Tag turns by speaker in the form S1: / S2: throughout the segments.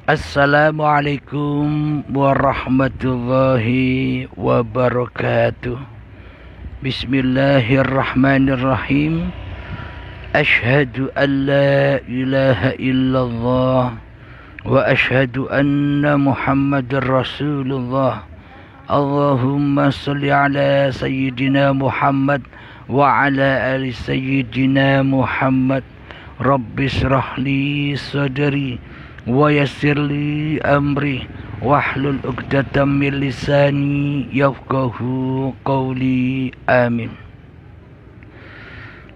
S1: Assalamualaikum warahmatullahi wabarakatuh. Bismillahirrahmanirrahim. Ashhadu an la ilaha illallah wa ashhadu anna Muhammadar Rasulullah. Allahumma salli ala sayyidina Muhammad wa ala ali sayyidina Muhammad. Rabbi shrah li sadri wa yassir li amri wahlul 'uqdatam min lisani yafqahu qawli. Amin.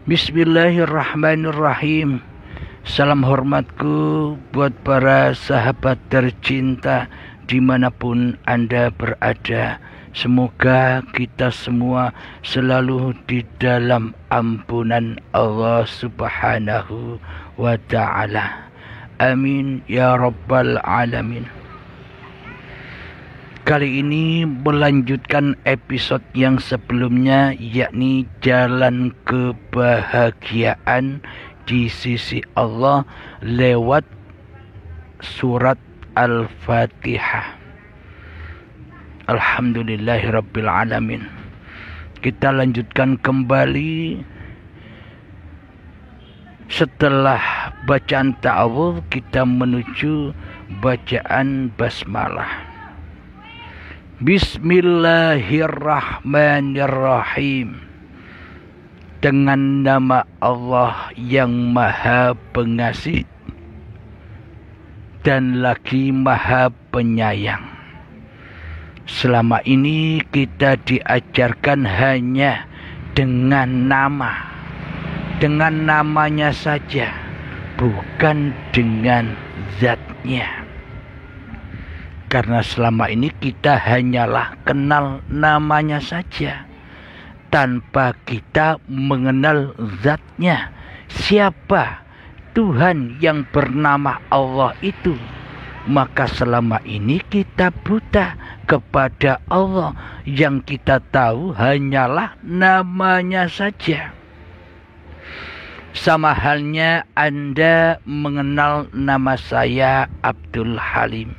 S1: Bismillahirrahmanirrahim. Salam hormatku buat para sahabat tercinta dimanapun Anda berada. Semoga kita semua selalu di dalam ampunan Allah Subhanahu wa ta'ala. Amin ya rabbal alamin. Kali ini melanjutkan episode yang sebelumnya, yakni jalan kebahagiaan di sisi Allah lewat surat Al-Fatihah. Alhamdulillahirabbil alamin. Kita lanjutkan kembali. Setelah bacaan ta'awudz, kita menuju bacaan basmalah. Bismillahirrahmanirrahim. Dengan nama Allah yang Maha Pengasih dan lagi Maha Penyayang. Selama ini kita diajarkan hanya dengan namanya saja, bukan dengan zatnya. Karena selama ini kita hanyalah kenal namanya saja, tanpa kita mengenal zatnya. Siapa Tuhan yang bernama Allah itu? Maka selama ini kita buta kepada Allah. Yang kita tahu hanyalah namanya saja. Sama halnya Anda mengenal nama saya Abdul Halim.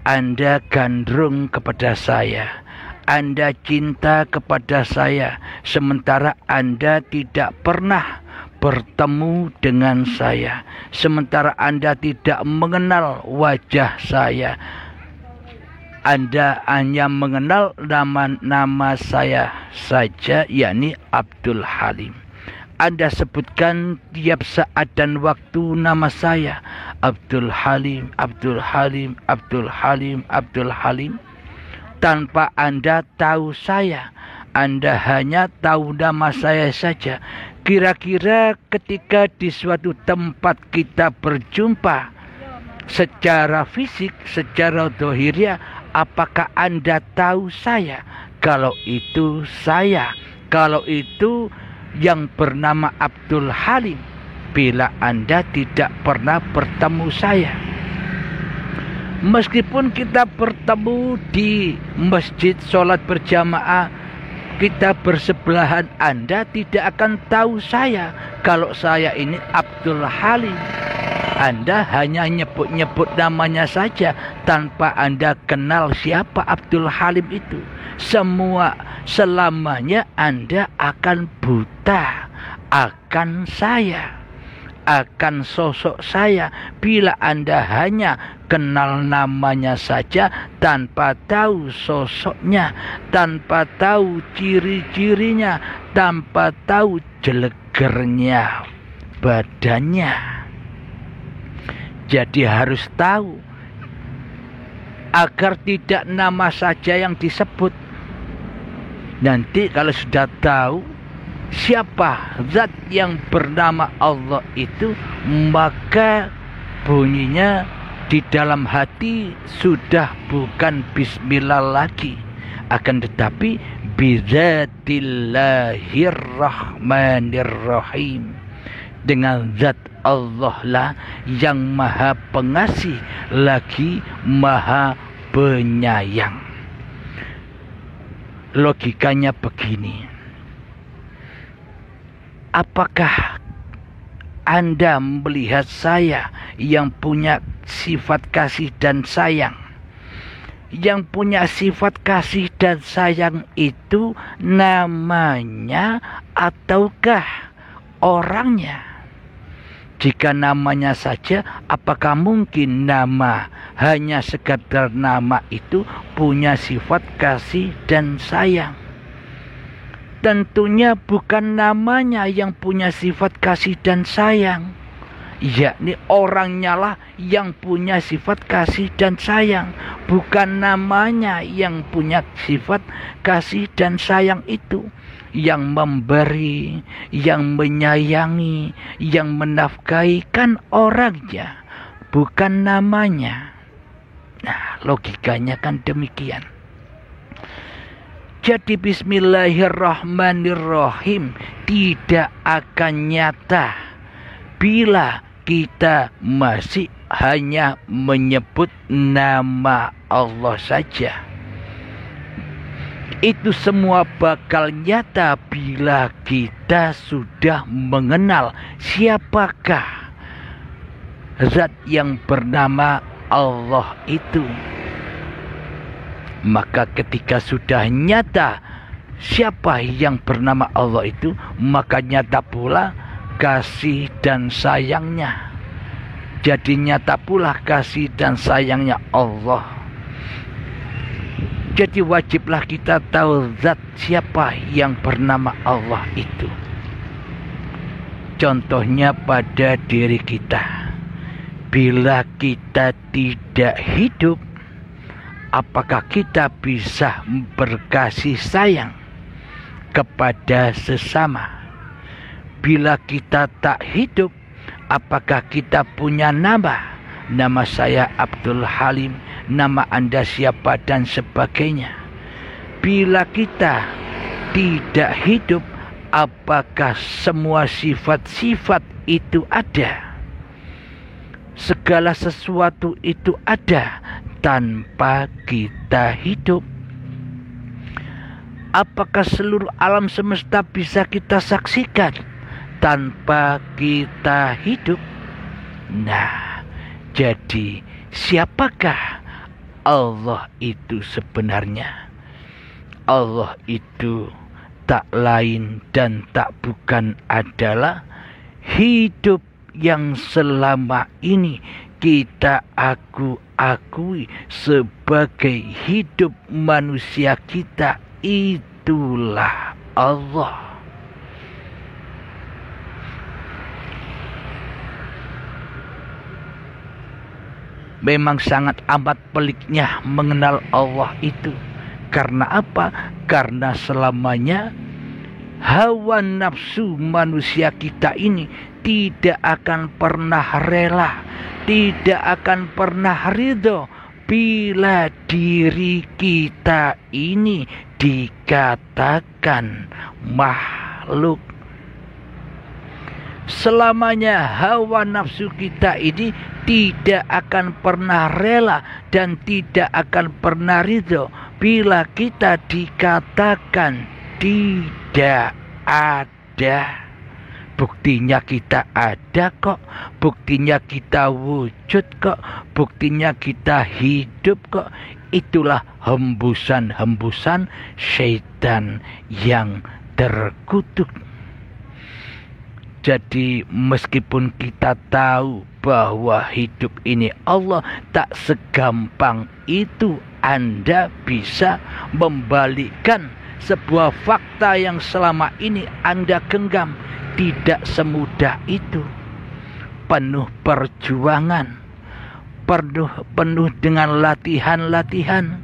S1: Anda gandrung kepada saya. Anda cinta kepada saya. Sementara Anda tidak pernah bertemu dengan saya. Sementara Anda tidak mengenal wajah saya. Anda hanya mengenal nama saya saja, yakni Abdul Halim. Anda sebutkan tiap saat dan waktu nama saya, Abdul Halim, Abdul Halim, Abdul Halim, Abdul Halim. Tanpa Anda tahu saya, Anda hanya tahu nama saya saja. Kira-kira ketika di suatu tempat kita berjumpa secara fisik, secara zahiriyah, apakah Anda tahu saya? Kalau itu saya, kalau itu yang bernama Abdul Halim, bila Anda tidak pernah bertemu saya. Meskipun kita bertemu di masjid, sholat berjamaah, kita bersebelahan, Anda tidak akan tahu saya kalau saya ini Abdul Halim. Anda hanya nyebut-nyebut namanya saja tanpa Anda kenal siapa Abdul Halim itu. Selamanya Anda akan buta akan saya, akan sosok saya, bila Anda hanya kenal namanya saja tanpa tahu sosoknya, tanpa tahu ciri-cirinya, tanpa tahu jelegernya badannya. Jadi harus tahu agar tidak nama saja yang disebut. Nanti kalau sudah tahu siapa zat yang bernama Allah itu, maka bunyinya di dalam hati sudah bukan bismillah lagi, akan tetapi bidzatillahirrahmanirrahim. Dengan zat Allah lah yang Maha Pengasih lagi Maha Penyayang. Logikanya begini. Apakah Anda melihat saya yang punya sifat kasih dan sayang. Yang punya sifat kasih dan sayang itu namanya ataukah orangnya? Jika namanya saja, apakah mungkin nama, hanya sekadar nama itu punya sifat kasih dan sayang? Tentunya bukan namanya yang punya sifat kasih dan sayang, yakni orangnya lah yang punya sifat kasih dan sayang, bukan namanya yang punya sifat kasih dan sayang itu. Yang memberi, yang menyayangi, yang menafkahi kan orangnya, bukan namanya. Nah, logikanya kan demikian. Jadi bismillahirrahmanirrahim tidak akan nyata bila kita masih hanya menyebut nama Allah saja. Itu semua bakal nyata bila kita sudah mengenal siapakah zat yang bernama Allah itu. Maka ketika sudah nyata siapa yang bernama Allah itu, maka nyata pula kasih dan sayangnya. Jadi nyata pula kasih dan sayangnya Allah. Jadi wajiblah kita tahu zat siapa yang bernama Allah itu. Contohnya pada diri kita. Bila kita tidak hidup, apakah kita bisa berkasih sayang kepada sesama? Bila kita tak hidup, apakah kita punya nama? Nama saya Abdul Halim, nama Anda siapa dan sebagainya. Bila kita tidak hidup, apakah semua sifat-sifat itu ada? Segala sesuatu itu ada tanpa kita hidup. Apakah seluruh alam semesta bisa kita saksikan tanpa kita hidup? Nah, jadi siapakah Allah itu sebenarnya? Allah itu tak lain dan tak bukan adalah hidup yang selama ini kita akui sebagai hidup manusia kita, itulah Allah. Memang sangat amat peliknya mengenal Allah itu. Karena apa? Karena selamanya hawa nafsu manusia kita ini tidak akan pernah rela, tidak akan pernah ridho bila diri kita ini dikatakan makhluk. Selamanya hawa nafsu kita ini tidak akan pernah rela dan tidak akan pernah ridho bila kita dikatakan tidak ada. Buktinya kita ada kok, buktinya kita wujud kok, buktinya kita hidup kok. Itulah hembusan-hembusan syaitan yang terkutuk. Jadi meskipun kita tahu bahwa hidup ini Allah, tak segampang itu Anda bisa membalikkan sebuah fakta yang selama ini Anda genggam. Tidak semudah itu. Penuh perjuangan, penuh dengan latihan-latihan.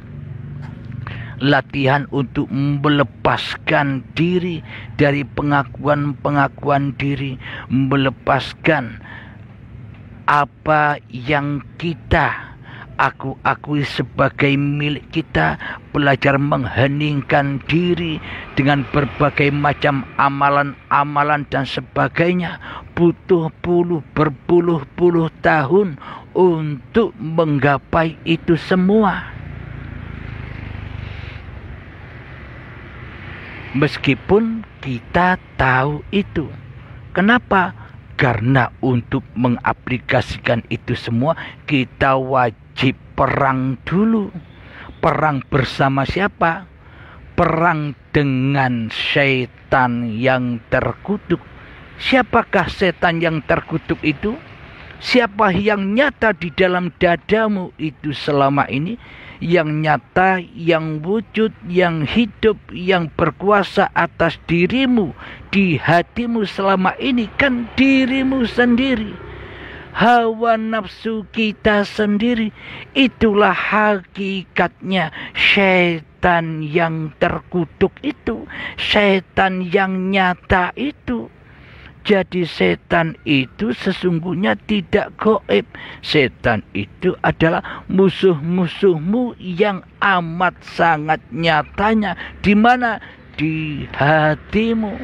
S1: Latihan untuk melepaskan diri dari pengakuan-pengakuan diri, melepaskan apa yang kita akui sebagai milik kita, belajar mengheningkan diri dengan berbagai macam amalan-amalan dan sebagainya. Butuh berpuluh-puluh tahun untuk menggapai itu semua. Meskipun kita tahu itu. Kenapa? Karena untuk mengaplikasikan itu semua kita wajib perang dulu. Perang bersama siapa? Perang dengan setan yang terkutuk. Siapakah setan yang terkutuk itu? Siapa yang nyata di dalam dadamu itu selama ini? Yang nyata, yang wujud, yang hidup, yang berkuasa atas dirimu, di hatimu selama ini kan dirimu sendiri. Hawa nafsu kita sendiri. Itulah hakikatnya setan yang terkutuk itu. Setan yang nyata itu. Jadi setan itu sesungguhnya tidak gaib. Setan itu adalah musuh-musuhmu yang amat sangat nyatanya. Di mana? Di hatimu.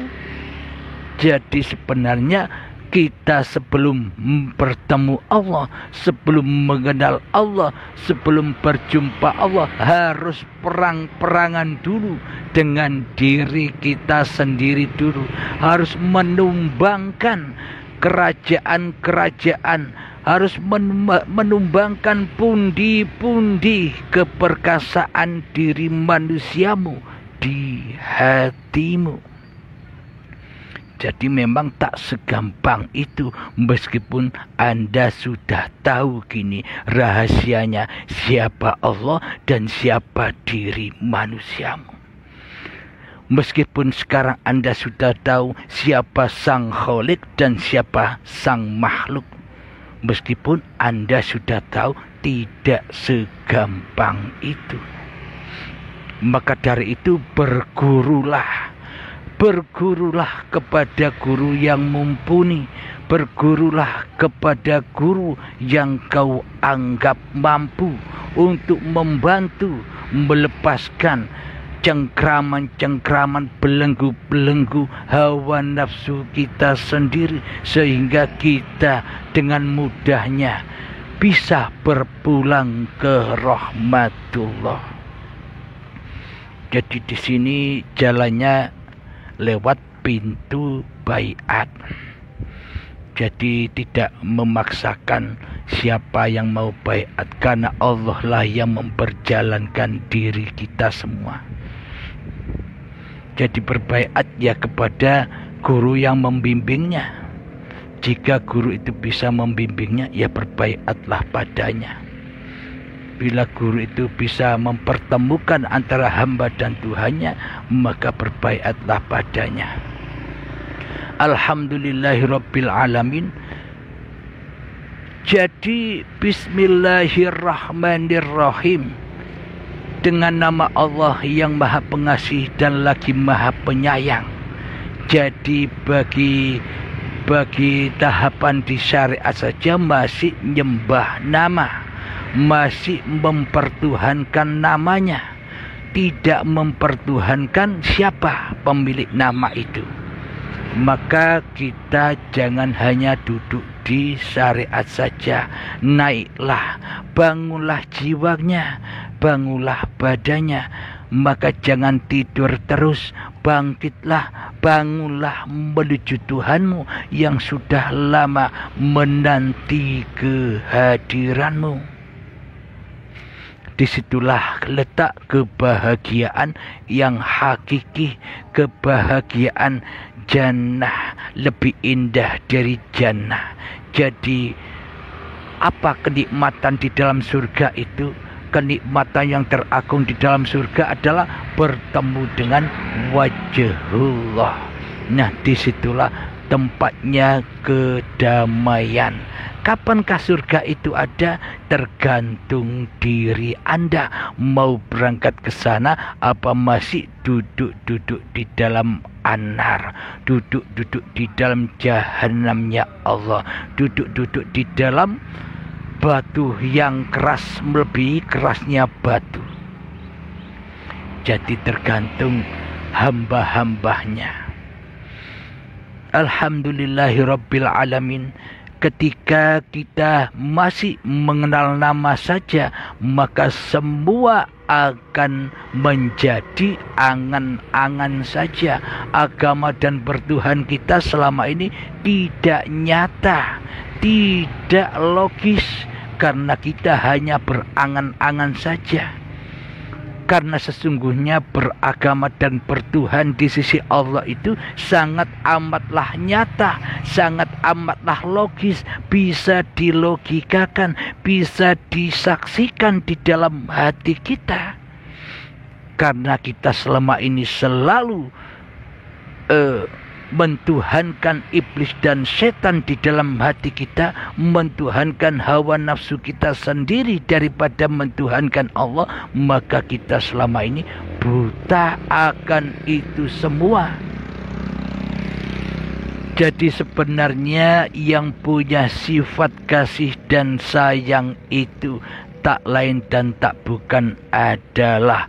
S1: Jadi sebenarnya kita sebelum bertemu Allah, sebelum mengenal Allah, sebelum berjumpa Allah, harus perang-perangan dulu dengan diri kita sendiri dulu. Harus menumbangkan kerajaan-kerajaan, harus menumbangkan pundi-pundi keperkasaan diri manusiamu di hatimu. Jadi memang tak segampang itu, meskipun Anda sudah tahu kini rahasianya siapa Allah dan siapa diri manusiamu. Meskipun sekarang Anda sudah tahu siapa sang Khalik dan siapa sang makhluk. Meskipun Anda sudah tahu tidak segampang itu. Maka dari itu bergurulah. Bergurulah kepada guru yang mumpuni. Bergurulah kepada guru yang kau anggap mampu untuk membantu melepaskan cengkraman-cengkraman, belenggu-belenggu hawa nafsu kita sendiri, sehingga kita dengan mudahnya bisa berpulang ke rahmatullah. Jadi di sini jalannya lewat pintu baiat. Jadi tidak memaksakan siapa yang mau baiat, karena Allah lah yang memperjalankan diri kita semua. Jadi berbaiat ya kepada guru yang membimbingnya. Jika guru itu bisa membimbingnya, ya berbaiatlah padanya. Bila guru itu bisa mempertemukan antara hamba dan Tuhannya, maka berbaiatlah padanya. Alhamdulillahirabbil alamin. Jadi bismillahirrahmanirrahim. Dengan nama Allah yang Maha Pengasih dan lagi Maha Penyayang. Jadi bagi tahapan di syariat saja masih nyembah nama, masih mempertuhankan namanya, tidak mempertuhankan siapa pemilik nama itu. Maka kita jangan hanya duduk di syariat saja. Naiklah, bangunlah jiwanya, bangunlah badannya. Maka jangan tidur terus, bangkitlah, bangunlah menuju Tuhanmu yang sudah lama menanti kehadiranmu. Disitulah letak kebahagiaan yang hakiki, kebahagiaan jannah, lebih indah dari jannah. Jadi apa kenikmatan di dalam surga itu? Kenikmatan yang teragung di dalam surga adalah bertemu dengan wajhullah. Nah, disitulah tempatnya kedamaian. Kapankah surga itu ada? Tergantung diri Anda. Mau berangkat ke sana apa masih duduk-duduk di dalam anar, duduk-duduk di dalam jahanamnya Allah, duduk-duduk di dalam batu yang keras melebihi kerasnya batu. Jadi tergantung hamba-hambanya. Alhamdulillahirabbil alamin. Ketika kita masih mengenal nama saja, maka semua akan menjadi angan-angan saja. Agama dan bertuhan kita selama ini tidak nyata, tidak logis, karena kita hanya berangan-angan saja. Karena sesungguhnya beragama dan bertuhan di sisi Allah itu sangat amatlah nyata, sangat amatlah logis, bisa dilogikakan, bisa disaksikan di dalam hati kita. Karena kita selama ini selalu mentuhankan iblis dan setan di dalam hati kita, mentuhankan hawa nafsu kita sendiri daripada mentuhankan Allah, maka kita selama ini buta akan itu semua. Jadi sebenarnya yang punya sifat kasih dan sayang itu tak lain dan tak bukan adalah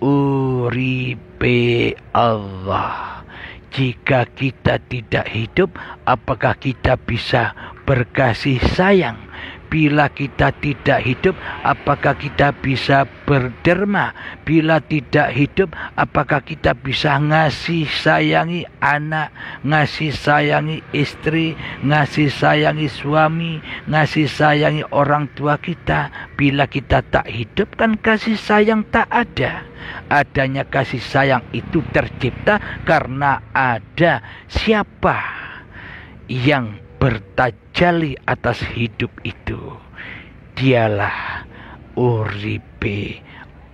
S1: uripe Allah. Jika kita tidak hidup, apakah kita bisa berkasih sayang? Bila kita tidak hidup, apakah kita bisa berderma? Bila tidak hidup, apakah kita bisa ngasih sayangi anak, ngasih sayangi istri, ngasih sayangi suami, ngasih sayangi orang tua kita? Bila kita tak hidup, kan kasih sayang tak ada. Adanya kasih sayang itu tercipta karena ada siapa yang bertajalli atas hidup itu. Dialah uripe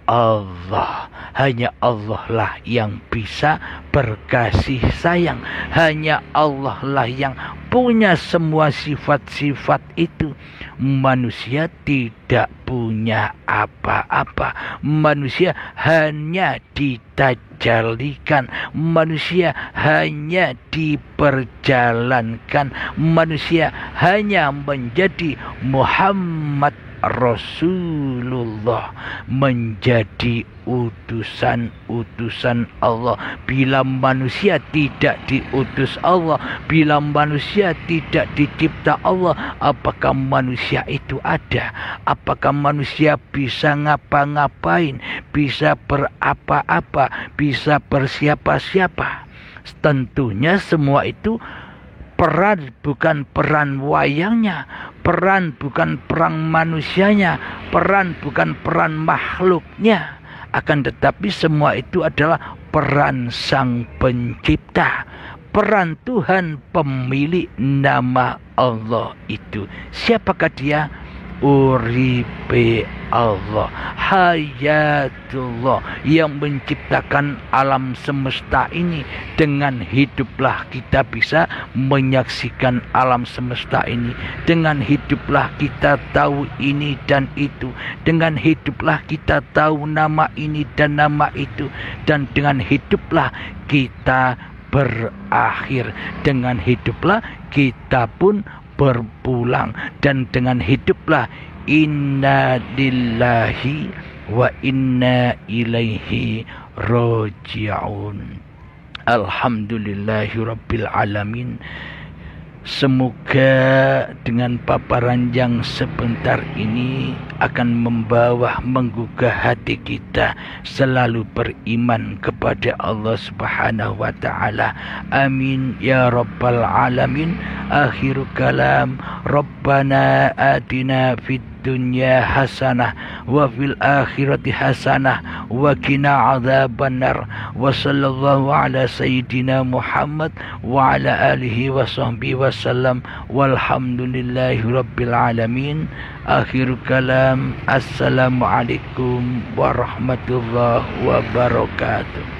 S1: Allah. Hanya Allah lah yang bisa berkasih sayang. Hanya Allah lah yang punya semua sifat-sifat itu. Manusia tidak punya apa-apa. Manusia hanya ditajalikan. Manusia hanya diperjalankan. Manusia hanya menjadi Muhammad Rasulullah, menjadi utusan-utusan Allah. Bila manusia tidak diutus Allah, bila manusia tidak dicipta Allah, apakah manusia itu ada? Apakah manusia bisa ngapa-ngapain, bisa berapa-apa, bisa bersiapa-siapa? Tentunya semua itu peran bukan peran wayangnya, peran bukan peran manusianya, peran bukan peran makhluknya. Akan tetapi semua itu adalah peran Sang Pencipta, peran Tuhan pemilik nama Allah itu. Siapakah dia? Uripe Allah, Hayatullah, yang menciptakan alam semesta ini. Dengan hiduplah kita bisa menyaksikan alam semesta ini. Dengan hiduplah kita tahu ini dan itu. Dengan hiduplah kita tahu nama ini dan nama itu. Dan dengan hiduplah kita berakhir. Dengan hiduplah kita pun berpulang, dan dengan hiduplah inna lillahi wa inna ilaihi raji'un. Alhamdulillahi rabbil alamin. Semoga dengan paparan yang sebentar ini akan menggugah hati kita selalu beriman kepada Allah Subhanahu wa taala. Amin ya rabbal alamin. Akhir kalam, Rabbana atina fid dunya hasanah wa fil akhirati hasanah wa qina adzabannar. Wa sallallahu ala sayyidina Muhammad wa ala alihi wa sahbihi wasallam. Walhamdulillahi rabbil alamin. Akhir kalam, assalamualaikum warahmatullahi wabarakatuh.